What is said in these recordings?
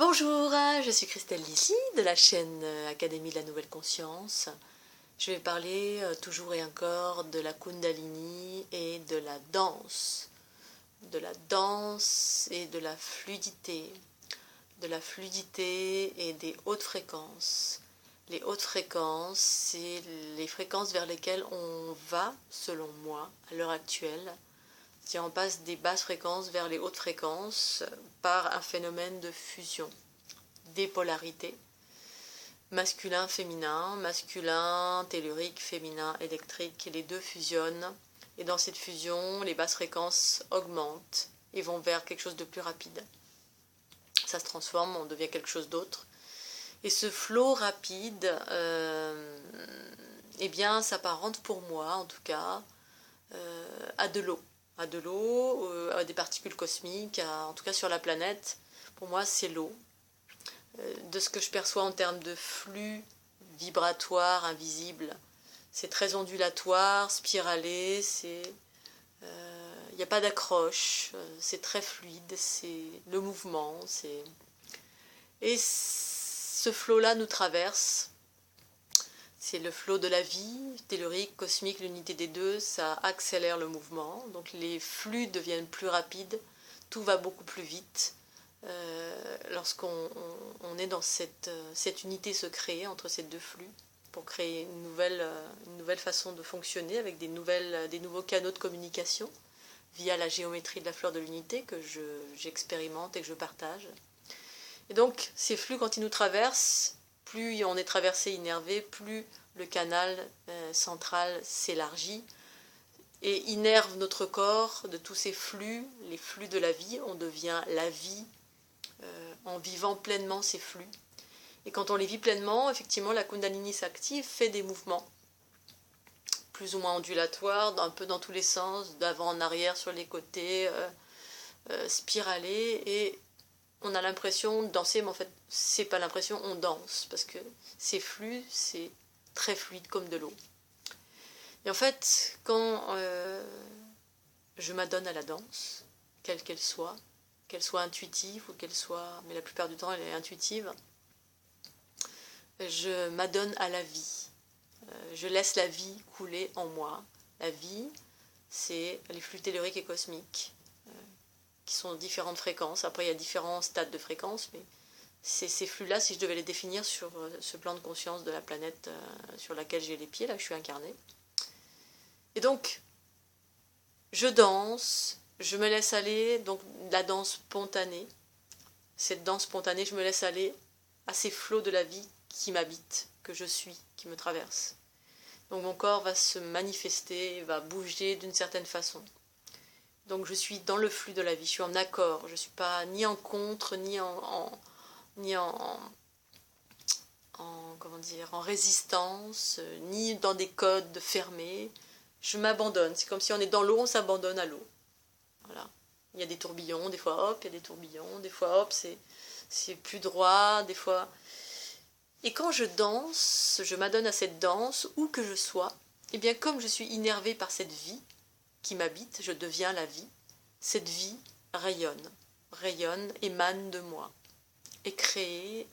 Bonjour, je suis Christelle Lissy de la chaîne Académie de la Nouvelle Conscience. Je vais parler toujours et encore de la Kundalini et de la danse. De la danse et de la fluidité. De la fluidité et des hautes fréquences. Les hautes fréquences, c'est les fréquences vers lesquelles on va, selon moi, à l'heure actuelle. Si on passe des basses fréquences vers les hautes fréquences par un phénomène de fusion, des polarités, masculin-féminin, masculin tellurique, féminin électrique, les deux fusionnent, et dans cette fusion, les basses fréquences augmentent et vont vers quelque chose de plus rapide. Ça se transforme, on devient quelque chose d'autre. Et ce flot rapide, eh bien, s'apparente pour moi, en tout cas, à de l'eau. À de l'eau, à des particules cosmiques, en tout cas sur la planète. Pour moi, c'est l'eau. De ce que je perçois en termes de flux vibratoire, invisible, c'est très ondulatoire, spiralé, il n'y a pas d'accroche, c'est très fluide, c'est le mouvement, et ce flot-là nous traverse. C'est le flot de la vie, tellurique, cosmique, l'unité des deux, ça accélère le mouvement. Donc les flux deviennent plus rapides, tout va beaucoup plus vite. Lorsqu'on est dans cette unité se crée entre ces deux flux pour créer une nouvelle façon de fonctionner avec des nouveaux canaux de communication via la géométrie de la fleur de l'unité que j'expérimente et que je partage. Et donc ces flux, quand ils nous traversent, plus on est traversé, innervé, plus le canal central s'élargit et innerve notre corps de tous ces flux, les flux de la vie. On devient la vie en vivant pleinement ces flux. Et quand on les vit pleinement, effectivement, la Kundalini s'active, fait des mouvements plus ou moins ondulatoires, un peu dans tous les sens, d'avant en arrière, sur les côtés, spiralés, et on a l'impression de danser, mais en fait, c'est pas l'impression, on danse, parce que ces flux, c'est très fluide comme de l'eau. Et en fait, quand je m'adonne à la danse, quelle qu'elle soit intuitive ou qu'elle soit, mais la plupart du temps elle est intuitive, je m'adonne à la vie. Je laisse la vie couler en moi. La vie, c'est les flux telluriques et cosmiques, qui sont différentes fréquences. Après, il y a différents stades de fréquences, mais c'est ces flux-là, si je devais les définir sur ce plan de conscience de la planète sur laquelle j'ai les pieds, là je suis incarnée. Et donc, je danse, je me laisse aller, donc la danse spontanée. Cette danse spontanée, je me laisse aller à ces flots de la vie qui m'habitent, que je suis, qui me traversent. Donc mon corps va se manifester, va bouger d'une certaine façon. Donc je suis dans le flux de la vie, je suis en accord, je ne suis pas ni en contre, ni en résistance, ni dans des codes fermés. Je m'abandonne, c'est comme si on est dans l'eau, on s'abandonne à l'eau. Voilà. Il y a des tourbillons, des fois hop, il y a des tourbillons, des fois hop, c'est plus droit, des fois... Et quand je danse, je m'adonne à cette danse, où que je sois, et bien comme je suis innervée par cette vie qui m'habite, je deviens la vie, cette vie rayonne, émane de moi, est créée,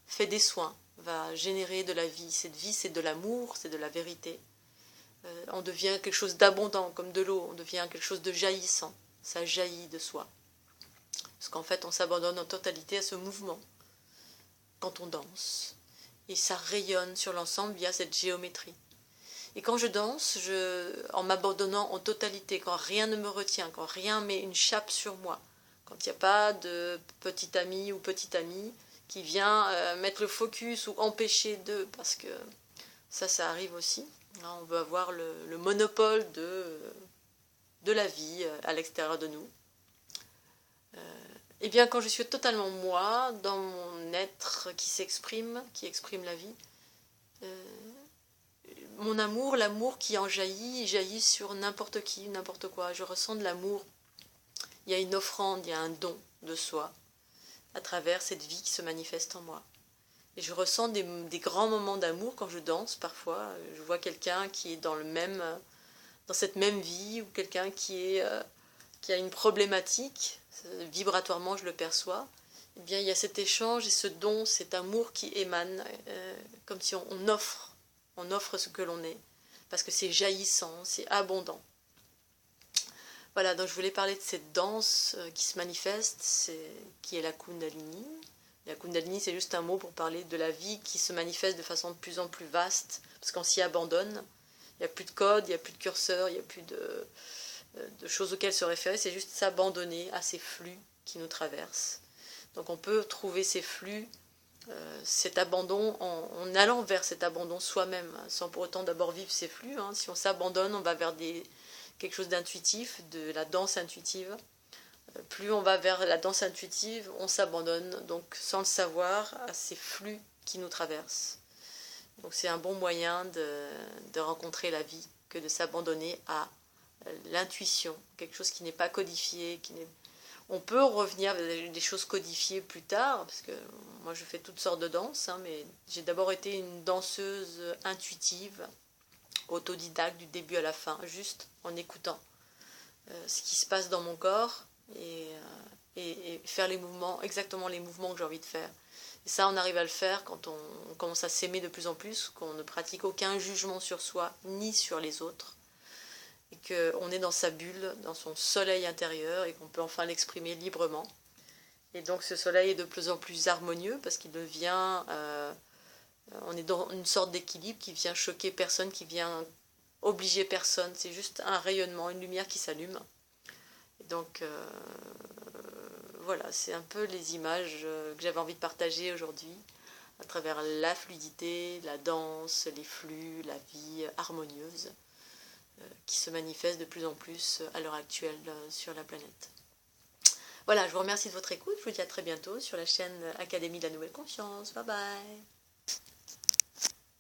fait des soins, va générer de la vie. Cette vie, c'est de l'amour, c'est de la vérité. On devient quelque chose d'abondant, comme de l'eau, on devient quelque chose de jaillissant, ça jaillit de soi. Parce qu'en fait, on s'abandonne en totalité à ce mouvement quand on danse. Et ça rayonne sur l'ensemble via cette géométrie. Et quand je danse, en m'abandonnant en totalité, quand rien ne me retient, quand rien met une chape sur moi, quand il n'y a pas de petit ami ou petite amie qui vient mettre le focus ou empêcher d'eux, parce que ça arrive aussi. On veut avoir le monopole de la vie à l'extérieur de nous. Et bien quand je suis totalement moi, dans mon être qui exprime la vie, mon amour, l'amour qui en jaillit sur n'importe qui, n'importe quoi. Je ressens de l'amour. Il y a une offrande, il y a un don de soi à travers cette vie qui se manifeste en moi. Et je ressens des grands moments d'amour quand je danse parfois. Je vois quelqu'un qui est dans cette même vie, ou quelqu'un qui a une problématique, vibratoirement je le perçois. eh bien, il y a cet échange et ce don, cet amour qui émane, comme si on offre ce que l'on est, parce que c'est jaillissant, c'est abondant. Voilà, donc je voulais parler de cette danse qui se manifeste, qui est la Kundalini. La Kundalini, c'est juste un mot pour parler de la vie qui se manifeste de façon de plus en plus vaste, parce qu'on s'y abandonne. Il n'y a plus de code, il n'y a plus de curseur, il n'y a plus de choses auxquelles se référer, c'est juste s'abandonner à ces flux qui nous traversent. Donc on peut trouver ces flux, cet abandon, en allant vers cet abandon soi-même, sans pour autant d'abord vivre ces flux. Si on s'abandonne, on va vers quelque chose d'intuitif, de la danse intuitive. Plus on va vers la danse intuitive, on s'abandonne, donc sans le savoir, à ces flux qui nous traversent. Donc c'est un bon moyen de rencontrer la vie que de s'abandonner à l'intuition, quelque chose qui n'est pas codifié, On peut revenir à des choses codifiées plus tard, parce que moi je fais toutes sortes de danses, mais j'ai d'abord été une danseuse intuitive, autodidacte du début à la fin, juste en écoutant ce qui se passe dans mon corps et faire les mouvements, exactement les mouvements que j'ai envie de faire. Et ça, on arrive à le faire quand on commence à s'aimer de plus en plus, qu'on ne pratique aucun jugement sur soi ni sur les autres, et qu'on est dans sa bulle, dans son soleil intérieur, et qu'on peut enfin l'exprimer librement. Et donc ce soleil est de plus en plus harmonieux, parce qu'il devient... on est dans une sorte d'équilibre qui vient choquer personne, qui vient obliger personne. C'est juste un rayonnement, une lumière qui s'allume. Et donc voilà, c'est un peu les images que j'avais envie de partager aujourd'hui, à travers la fluidité, la danse, les flux, la vie harmonieuse qui se manifeste de plus en plus à l'heure actuelle sur la planète. Voilà, je vous remercie de votre écoute. Je vous dis à très bientôt sur la chaîne Académie de la Nouvelle Conscience. Bye bye.